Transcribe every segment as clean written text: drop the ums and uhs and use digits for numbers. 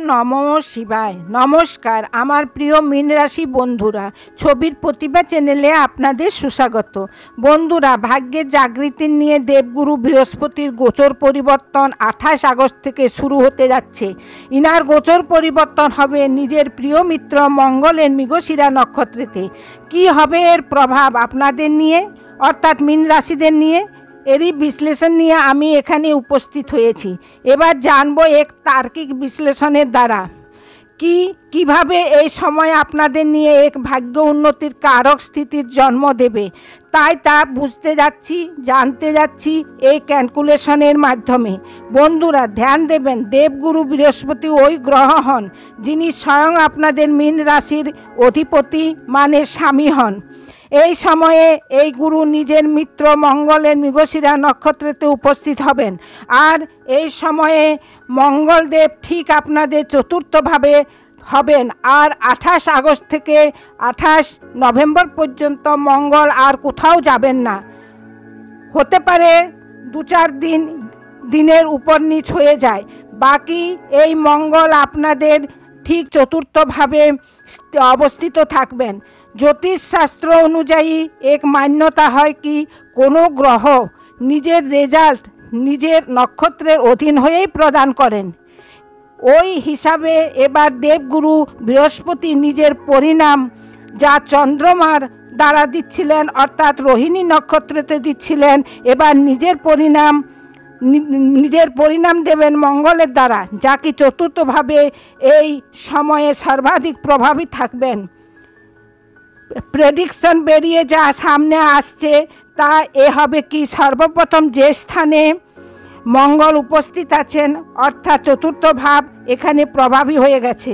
নমঃ শিবায়। নমস্কার আমার প্রিয় মীন রাশি বন্ধুরা, ছবির প্রতিভা চ্যানেলে আপনাদের সুস্বাগত। বন্ধুরা, ভাগ্যের জাগৃতি নিয়ে দেবগুরু বৃহস্পতির গোচর পরিবর্তন 28 আগস্ট থেকে শুরু হতে যাচ্ছে। ইনার গোচর পরিবর্তন হবে নিজের প্রিয় মিত্র মঙ্গলের মৃগশিরা নক্ষত্রেতে। কি হবে এর প্রভাব আপনাদের নিয়ে, অর্থাৎ মীন রাশিদের নিয়ে, এরই বিশ্লেষণ নিয়ে আমি এখানে উপস্থিত হয়েছি। এবার জানবো এক তার্কিক বিশ্লেষণের দ্বারা কিভাবে এই সময় আপনাদের নিয়ে এক ভাগ্য উন্নতির কারক স্থিতির জন্ম দেবে। তাই তা জানতে যাচ্ছি এই ক্যালকুলেশনের মাধ্যমে। বন্ধুরা, ধ্যান দেবেন, দেবগুরু বৃহস্পতি ওই গ্রহ হন যিনি স্বয়ং আপনাদের মীন রাশির অধিপতি মানে স্বামী হন। এই সময়ে এই গুরু নিজের মিত্র মঙ্গলের মৃগশিরা নক্ষত্রেতে উপস্থিত হবেন। আর এই সময়ে মঙ্গলদেব ঠিক আপনাদের চতুর্থভাবে হবেন। আর 28 আগস্ট থেকে 28 নভেম্বর পর্যন্ত মঙ্গল আর কোথাও যাবেন না। হতে পারে 2-4 দিনের উপর নিচ হয়ে যায়, বাকি এই মঙ্গল আপনাদের ঠিক চতুর্থভাবে অবস্থিত থাকবেন। জ্যোতিষশাস্ত্র অনুযায়ী এক মান্যতা হয় কি, কোনো গ্রহ নিজের রেজাল্ট নিজের নক্ষত্রের অধীন হয়েই প্রদান করেন। ওই হিসাবে এবার দেবগুরু বৃহস্পতি নিজের পরিণাম যা চন্দ্রমার দ্বারা দিচ্ছিলেন, অর্থাৎ রোহিণী নক্ষত্রেতে দিচ্ছিলেন, এবার নিজের পরিণাম দেবেন মঙ্গলের দ্বারা, যা কি চতুর্থভাবে এই সময়ে সর্বাধিক প্রভাবী থাকবেন। প্রেডিকশন বেরিয়ে যা সামনে আসছে তা এ হবে কি, সর্বপ্রথম যে স্থানে মঙ্গল উপস্থিত আছেন অর্থাৎ চতুর্থ ভাব এখানে প্রভাবী হয়ে গেছে।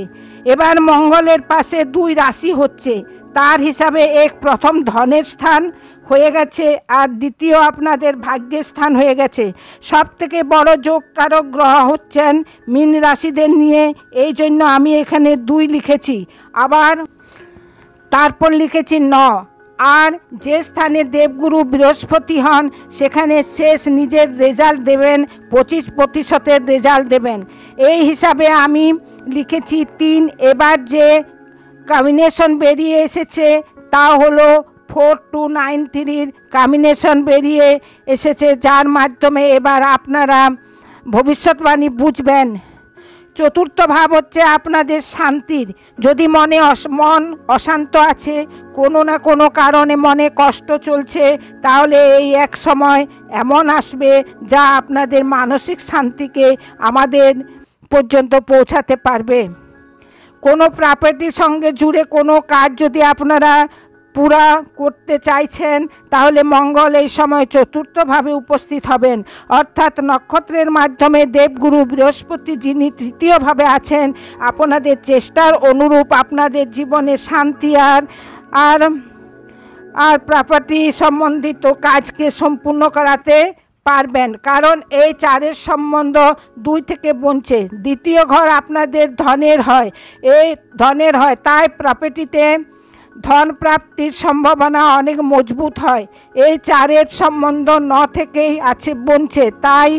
এবার মঙ্গলের পাশে 2 রাশি হচ্ছে, তার হিসাবে এক প্রথম ধনের স্থান হয়ে গেছে আর দ্বিতীয় আপনাদের ভাগ্যের স্থান হয়ে গেছে। সব থেকে বড় যোগকারক গ্রহ হচ্ছেন মীন রাশিদের নিয়ে, এই জন্য আমি এখানে 2 লিখেছি, আবার তারপর লিখেছি 9। আর যে স্থানে দেবগুরু বৃহস্পতি হন সেখানে শেষ নিজের রেজাল্ট দেবেন, 25% রেজাল্ট দেবেন। এই হিসাবে আমি লিখেছি 3। এবার যে কম্বিনেশন বেরিয়ে এসেছে তা হলো 4293 কম্বিনেশন বেরিয়ে এসেছে, যার মাধ্যমে এবার আপনারা ভবিষ্যৎবাণী বুঝবেন। চতুর্থ ভাব হচ্ছে আপনাদের শান্তির। যদি মন অশান্ত আছে, কোনো না কোনো কারণে মনে কষ্ট চলছে, তাহলে এই এক সময় এমন আসবে যা আপনাদের মানসিক শান্তিকে আমাদের পর্যন্ত পৌঁছাতে পারবে। কোনো প্রপার্টির সঙ্গে জুড়ে কোনো কাজ যদি আপনারা পুরা করতে চাইছেন, তাহলে মঙ্গল এই সময় চতুর্থভাবে উপস্থিত হবেন, অর্থাৎ নক্ষত্রের মাধ্যমে দেবগুরু বৃহস্পতি যিনি তৃতীয়ভাবে আছেন, আপনাদের চেষ্টার অনুরূপ আপনাদের জীবনে শান্তি আর প্রপার্টি সম্বন্ধিত কাজকে সম্পূর্ণ করাতে পারবেন। কারণ এই 4-এর সম্বন্ধ 2 থেকে বনছে। দ্বিতীয় ঘর আপনাদের ধনের হয়, তাই প্রপার্টিতে ধন প্রাপ্তির সম্ভাবনা অনেক মজবুত হয়। এই 4-এর সম্বন্ধ 9 থেকেই আছে বনছে, তাই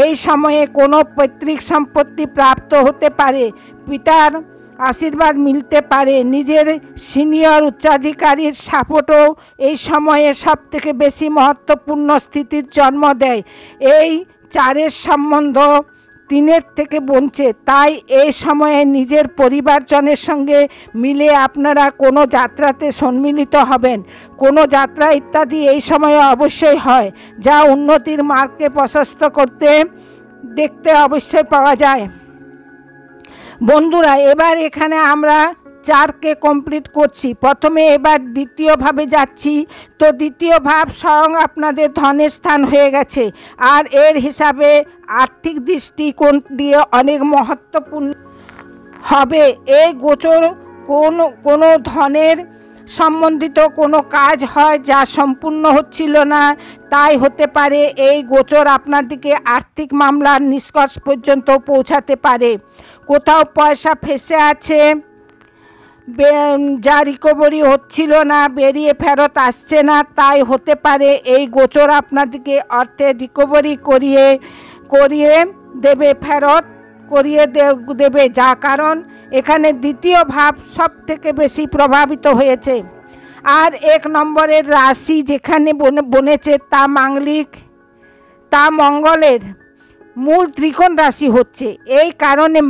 এই সময়ে কোনো পৈতৃক সম্পত্তি প্রাপ্ত হতে পারে, পিতার আশীর্বাদ মিলতে পারে, নিজের সিনিয়র উচ্চাধিকারীর সাপোর্টও এই সময়ে সব থেকে বেশি মহত্বপূর্ণ স্থিতির জন্ম দেয়। এই 4-এর সম্বন্ধ 3-এর থেকে বনছে, তাই এই সময়ে নিজের পরিবারজনের সঙ্গে মিলে আপনারা কোনো যাত্রাতে সম্মিলিত হবেন। কোনো যাত্রা ইত্যাদি এই সময়ে অবশ্যই হয়, যা উন্নতির মার্গকে প্রশস্ত করতে দেখতে অবশ্যই পাওয়া যায়। বন্ধুরা, এবার এখানে আমরা 4কে কমপ্লিট করছি। প্রথমে এবার দ্বিতীয় ভাবে যাচ্ছি, তো দ্বিতীয় ভাব স্বয়ং আপনাদের ধনের স্থান হয়ে গেছে, আর এর হিসাবে আর্থিক দৃষ্টিকোণ দিয়ে অনেক মহত্বপূর্ণ হবে। এই গোচর কোনো ধনের সম্বন্ধিত কোনো কাজ হয় যা সম্পূর্ণ হচ্ছিল না, তাই হতে পারে এই গোচর আপনাদেরকে আর্থিক মামলার নিষ্কর্ষ পর্যন্ত পৌঁছাতে পারে। কোথাও পয়সা ফেসে আছে, যা রিকভারি হচ্ছিল না, বেরিয়ে ফেরত আসছে না, তাই হতে পারে এই গোচর আপনাদেরকে অর্থে রিকভারি করিয়ে দেবে, ফেরত করিয়ে দেবে, যা কারণ এখানে দ্বিতীয় ভাব সব থেকে বেশি প্রভাবিত হয়েছে। আর 1 নম্বরের রাশি যেখানে বনেছে তা তা মঙ্গলের মূল ত্রিকোণ রাশি হচ্ছে। এই কারণে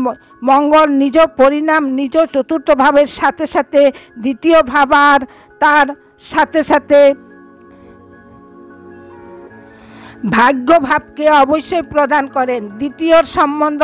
মঙ্গল নিজ পরিণাম নিজ চতুর্থ ভাবের সাথে সাথে দ্বিতীয় ভাব আর তার সাথে সাথে ভাগ্য ভাবকে অবশ্যই প্রদান করেন। দ্বিতীয়র সম্বন্ধ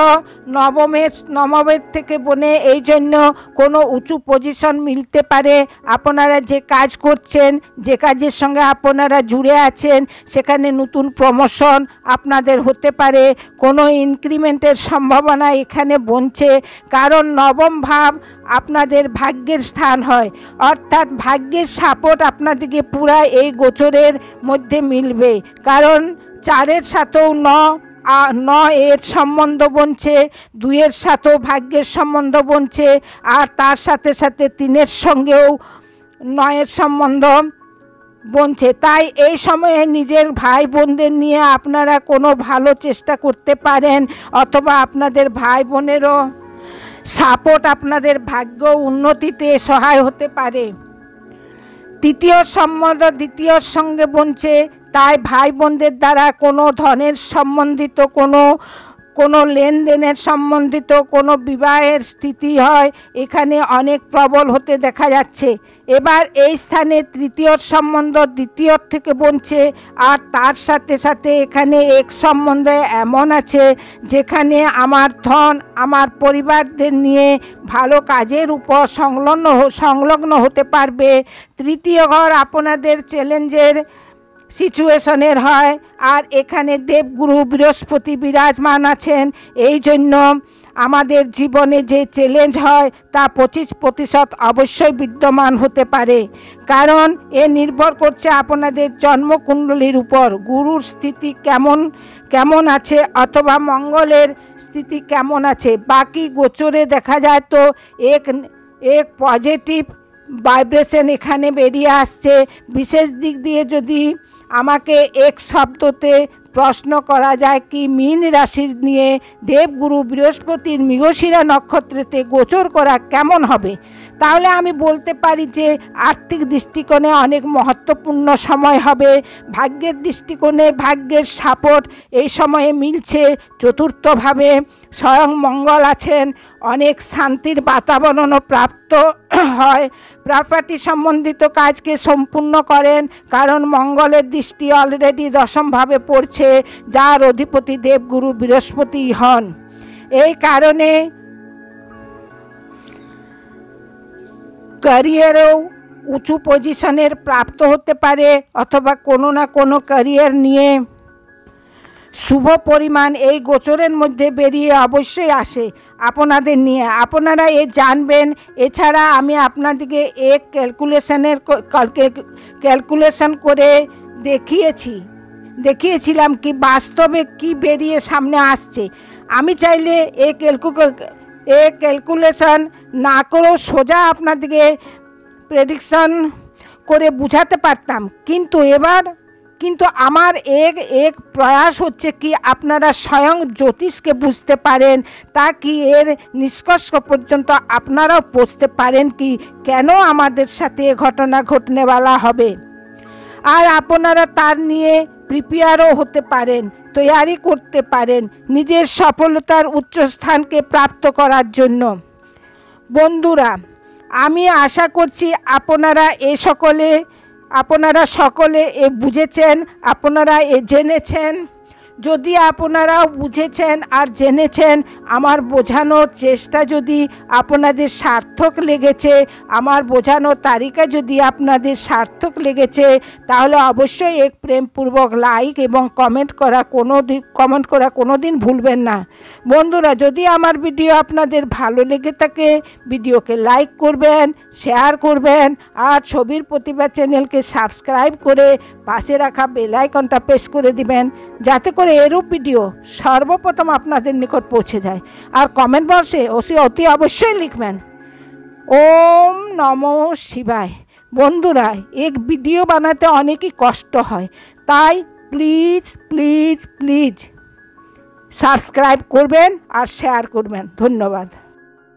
নবমের থেকে বনে, এই জন্য কোনো উঁচু পজিশন মিলতে পারে। আপনারা যে কাজ করছেন, যে কাজের সঙ্গে আপনারা জুড়ে আছেন, সেখানে নতুন প্রমোশন আপনাদের হতে পারে। কোনো ইনক্রিমেন্টের সম্ভাবনা এখানে বনছে, কারণ নবম ভাব আপনাদের ভাগ্যের স্থান হয়, অর্থাৎ ভাগ্যের সাপোর্ট আপনাদেরকে পুরা এই গোচরের মধ্যে মিলবে। কারণ 4-এর সাথেও 9 এর সম্বন্ধ বনছে, 2-এর সাথেও ভাগ্যের সম্বন্ধ বনছে, আর তার সাথে সাথে 3-এর সঙ্গেও 9-এর সম্বন্ধ বনছে। তাই এই সময়ে নিজের ভাই বোনদের নিয়ে আপনারা কোনো ভালো চেষ্টা করতে পারেন, অথবা আপনাদের ভাই বোনেরও সাপোর্ট আপনাদের ভাগ্য উন্নতিতে সহায় হতে পারে। তৃতীয় সম্বন্ধ দ্বিতীয়র সঙ্গে বনছে, তাই ভাই বোনদের দ্বারা কোনো ধনের সম্বন্ধিত কোনো লেনদেনের সম্বন্ধিত কোনো বিবাহের স্থিতি হয়, এখানে অনেক প্রবল হতে দেখা যাচ্ছে। এবার এই স্থানে তৃতীয়র সম্বন্ধ দ্বিতীয়র থেকে বনছে, আর তার সাথে সাথে এখানে এক সম্বন্ধ এমন আছে যেখানে আমার ধন আমার পরিবারদের নিয়ে ভালো কাজের উপর সংলগ্ন হতে পারবে। তৃতীয় ঘর আপনাদের চ্যালেঞ্জের সিচুয়েশনের হয়, আর এখানে দেবগুরু বৃহস্পতি বিরাজমান আছেন। এই জন্য আমাদের জীবনে যে চ্যালেঞ্জ হয় তা 25% অবশ্যই বিদ্যমান হতে পারে, কারণ এ নির্ভর করছে আপনাদের জন্মকুণ্ডলীর উপর। গুরুর স্থিতি কেমন আছে অথবা মঙ্গলের স্থিতি কেমন আছে। বাকি গোচরে দেখা যায় তো এক পজিটিভ ভাইব্রেশন এখানে বেরিয়ে আসছে। বিশেষ দিক দিয়ে যদি আমাকে এক শব্দতে প্রশ্ন করা যায় কি মীন রাশির নিয়ে দেবগুরু বৃহস্পতির মৃগশিরা নক্ষত্রেতে গোচর করা কেমন হবে, তাহলে আমি বলতে পারি যে আর্থিক দৃষ্টিকোণে অনেক মহত্বপূর্ণ সময় হবে। ভাগ্যের দৃষ্টিকোণে ভাগ্যের সাপোর্ট এই সময়ে মিলছে। চতুর্থভাবে স্বয়ং মঙ্গল আছেন, অনেক শান্তির বাতাবরণও প্রাপ্ত হয়। প্রপার্টি সম্বন্ধিত কাজকে সম্পূর্ণ করেন, কারণ মঙ্গলের দৃষ্টি অলরেডি দশমভাবে পড়ছে, যার অধিপতি দেবগুরু বৃহস্পতি হন। এই কারণে ক্যারিয়ারেও উঁচু পজিশনের প্রাপ্ত হতে পারে, অথবা কোনো না কোনো ক্যারিয়ার নিয়ে শুভ পরিমাণ এই গোচরের মধ্যে বেরিয়ে অবশ্যই আসে আপনাদের নিয়ে, আপনারা এ জানবেন। এছাড়া আমি আপনাদেরকে এক ক্যালকুলেশন করে দেখিয়েছিলাম কি বাস্তবে কি বেরিয়ে সামনে আসছে। আমি চাইলে এই ক্যালকুলেশন না করেও সোজা আপনাদেরকে প্রেডিকশন করে বুঝাতে পারতাম, কিন্তু আমার এক প্রয়াস হচ্ছে কি আপনারা স্বয়ং জ্যোতিষকে বুঝতে পারেন, তা কি এর নিষ্কর্ষ পর্যন্ত আপনারাও পৌঁছতে পারেন কি কেন আমাদের সাথে এ ঘটনা ঘটনেওয়ালা হবে। আর আপনারা তার নিয়ে প্রিপেয়ারও হতে পারেন, তৈয়ারি করতে পারেন নিজের সফলতার উচ্চস্থানকে প্রাপ্ত করার জন্য। বন্ধুরা, আমি আশা করছি আপনারা সকলে এ বুঝেছেন, আপনারা এ জেনেছেন। যদি আপনারাও বুঝেছেন আর জেনেছেন, আমার বোঝানোর চেষ্টা যদি আপনাদের সার্থক লেগেছে, আমার বোঝানোর তালিকা যদি আপনাদের সার্থক লেগেছে, তাহলে অবশ্যই এক প্রেমপূর্বক লাইক এবং কমেন্ট করা কোনো দিন ভুলবেন না। বন্ধুরা, যদি আমার ভিডিও আপনাদের ভালো লেগে থাকে, ভিডিওকে লাইক করবেন, শেয়ার করবেন, আর ছবির প্রতিভা চ্যানেলকে সাবস্ক্রাইব করে পাশে রাখা বেল আইকনটা প্রেস করে দিবেন, যাতে করে এরূপ ভিডিও সর্বপ্রথম আপনাদের নিকট পৌঁছে যায়। আর কমেন্ট বক্সে অতি অবশ্যই লিখবেন ওম নমঃ শিবায়। বন্ধুরা, এক ভিডিও বানাতে অনেকই কষ্ট হয়, তাই প্লিজ প্লিজ প্লিজ সাবস্ক্রাইব করবেন আর শেয়ার করবেন। ধন্যবাদ।